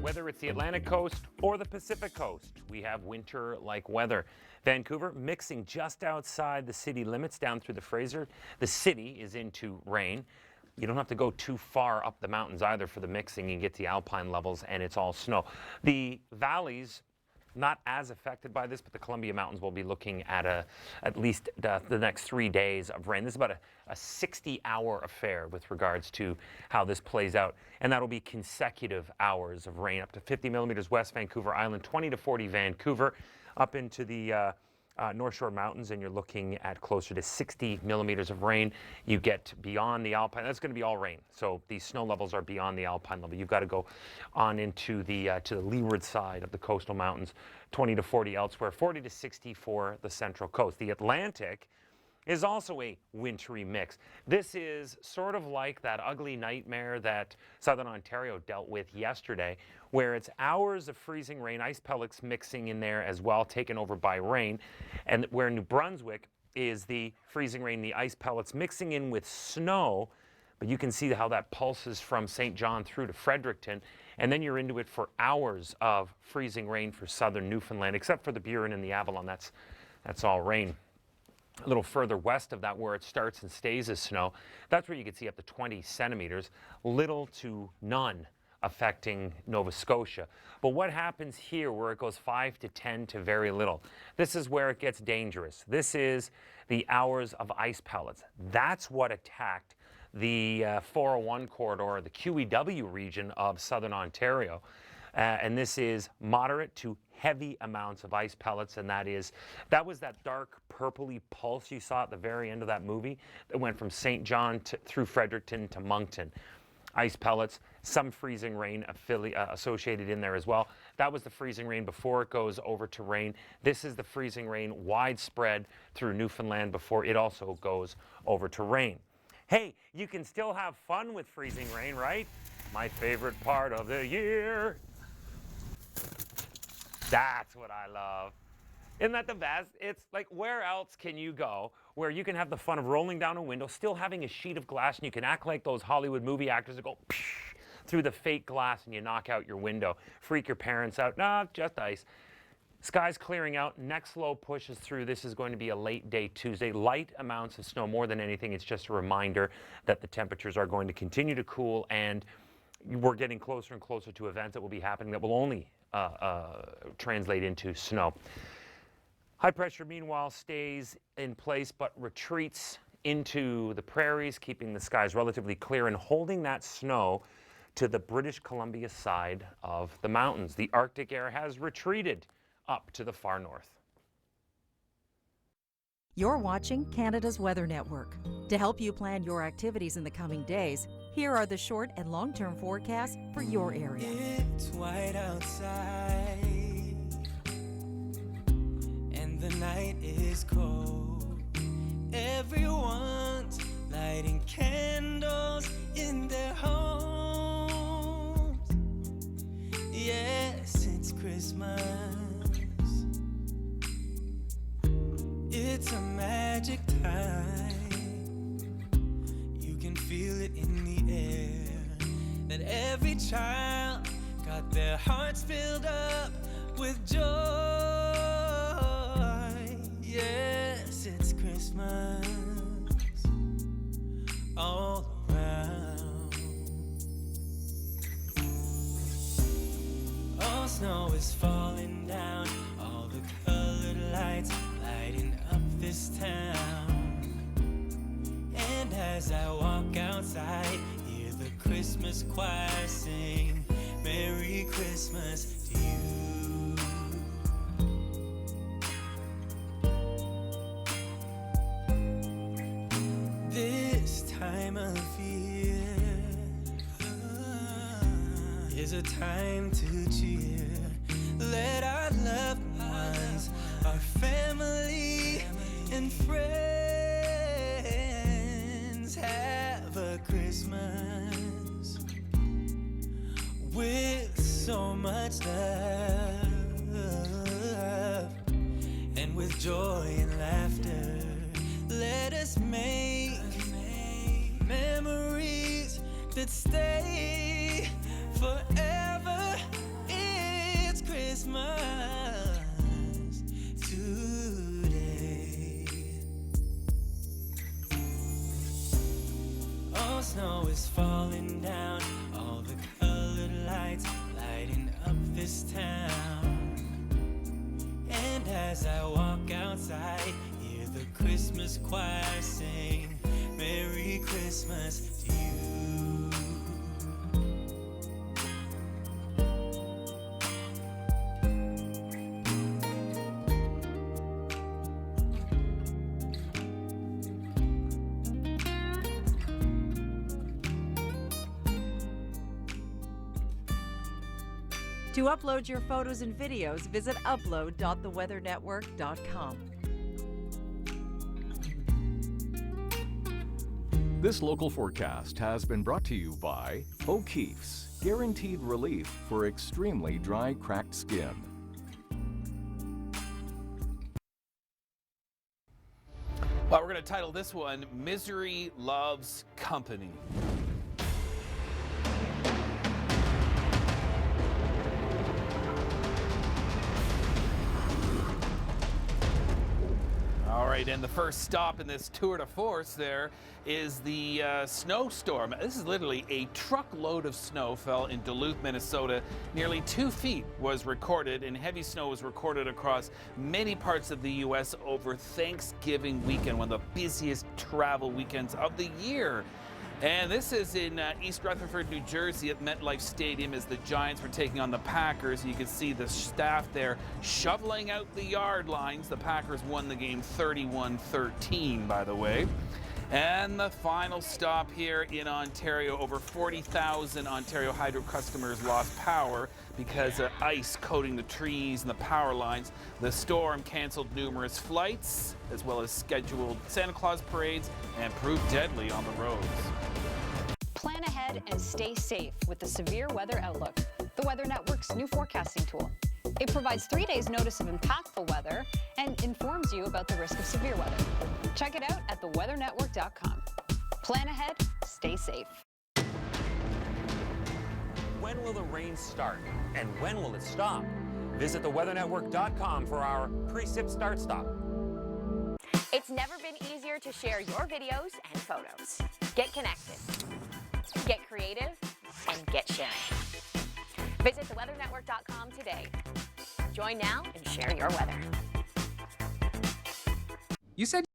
whether it's the Atlantic coast or the Pacific coast, we have winter-like weather. Vancouver mixing just outside the city limits down through the Fraser. The city is into rain. You don't have to go too far up the mountains either for the mixing. You can get to the alpine levels and it's all snow. The valleys, not as affected by this, but the Columbia Mountains will be looking at at least the next 3 days of rain. This is about a 60-hour affair with regards to how this plays out. And that'll be consecutive hours of rain, up to 50 millimeters west Vancouver Island, 20 to 40 Vancouver, up into the North Shore Mountains, and you're looking at closer to 60 millimeters of rain. You get beyond the alpine, that's going to be all rain. So these snow levels are beyond the alpine level. You've got to go on into the to the leeward side of the coastal mountains, 20 to 40 elsewhere, 40 to 60 for the central coast. The Atlantic is also a wintry mix. This is sort of like that ugly nightmare that Southern Ontario dealt with yesterday, where it's hours of freezing rain, ice pellets mixing in there as well, taken over by rain, and where New Brunswick is the freezing rain, the ice pellets mixing in with snow, but you can see how that pulses from St. John through to Fredericton, and then you're into it for hours of freezing rain for southern Newfoundland, except for the Burin and the Avalon. That's all rain. A little further west of that, where it starts and stays as snow, that's where you can see up to 20 centimeters, little to none affecting Nova Scotia. But what happens here where it goes 5 to 10 to very little? This is where it gets dangerous. This is the hours of ice pellets. That's what attacked the 401 corridor, the QEW region of southern Ontario. And this is moderate to heavy amounts of ice pellets, and that was that dark purpley pulse you saw at the very end of that movie that went from St. John through Fredericton to Moncton. Ice pellets, some freezing rain associated in there as well. That was the freezing rain before it goes over to rain. This is the freezing rain widespread through Newfoundland before it also goes over to rain. Hey, you can still have fun with freezing rain, right? My favorite part of the year. That's what I love. Isn't that the best? It's like, where else can you go where you can have the fun of rolling down a window, still having a sheet of glass, and you can act like those Hollywood movie actors that go through the fake glass and you knock out your window, freak your parents out. Nah, just ice. Sky's clearing out, next low pushes through. This is going to be a late day Tuesday. Light amounts of snow. More than anything, it's just a reminder that the temperatures are going to continue to cool, and we're getting closer and closer to events that will be happening that will only translate into snow. High pressure, meanwhile, stays in place but retreats into the prairies, keeping the skies relatively clear and holding that snow to the British Columbia side of the mountains. The Arctic air has retreated up to the far north. You're watching Canada's Weather Network. To help you plan your activities in the coming days, here are the short and long-term forecasts for your area. It's white outside, and the night is cold. Everyone's lighting candles in their homes. Yes, it's Christmas. It's a magic time. You can feel it in the air, that every child got their hearts filled up with joy. Yes, it's Christmas all around. All snow is falling down, all the colored lights lighting up this town. And as I walk outside, hear the Christmas choir sing, Merry Christmas to you. This time of year is a time to cheer. Let our loved ones, our family and friends have a Christmas with so much love, and with joy and laughter. Let us make memories that stay forever Christmas today. Oh, snow is falling down, all the colored lights lighting up this town. And as I walk outside, hear the Christmas choir sing, Merry Christmas to you. To upload your photos and videos, visit upload.theweathernetwork.com. This local forecast has been brought to you by O'Keefe's, guaranteed relief for extremely dry, cracked skin. Well, we're going to title this one, Misery Loves Company. All right, and the first stop in this tour de force there is the snowstorm. This is literally a truckload of snow fell in Duluth, Minnesota. Nearly 2 feet was recorded, and heavy snow was recorded across many parts of the U.S. over Thanksgiving weekend, one of the busiest travel weekends of the year. And this is in East Rutherford, New Jersey at MetLife Stadium as the Giants were taking on the Packers. You can see the staff there shoveling out the yard lines. The Packers won the game 31-13, by the way. And the final stop here in Ontario, over 40,000 Ontario Hydro customers lost power because of ice coating the trees and the power lines. The storm canceled numerous flights, as well as scheduled Santa Claus parades, and proved deadly on the roads. Plan ahead and stay safe with the Severe Weather Outlook, the Weather Network's new forecasting tool. It provides 3 days notice of impactful weather and informs you about the risk of severe weather. Check it out at theweathernetwork.com. Plan ahead, stay safe. When will the rain start? And when will it stop? Visit theweathernetwork.com for our pre-sip start stop. It's never been easier to share your videos and photos. Get connected, get creative, and get sharing. Visit theweathernetwork.com today. Join now and share your weather. You said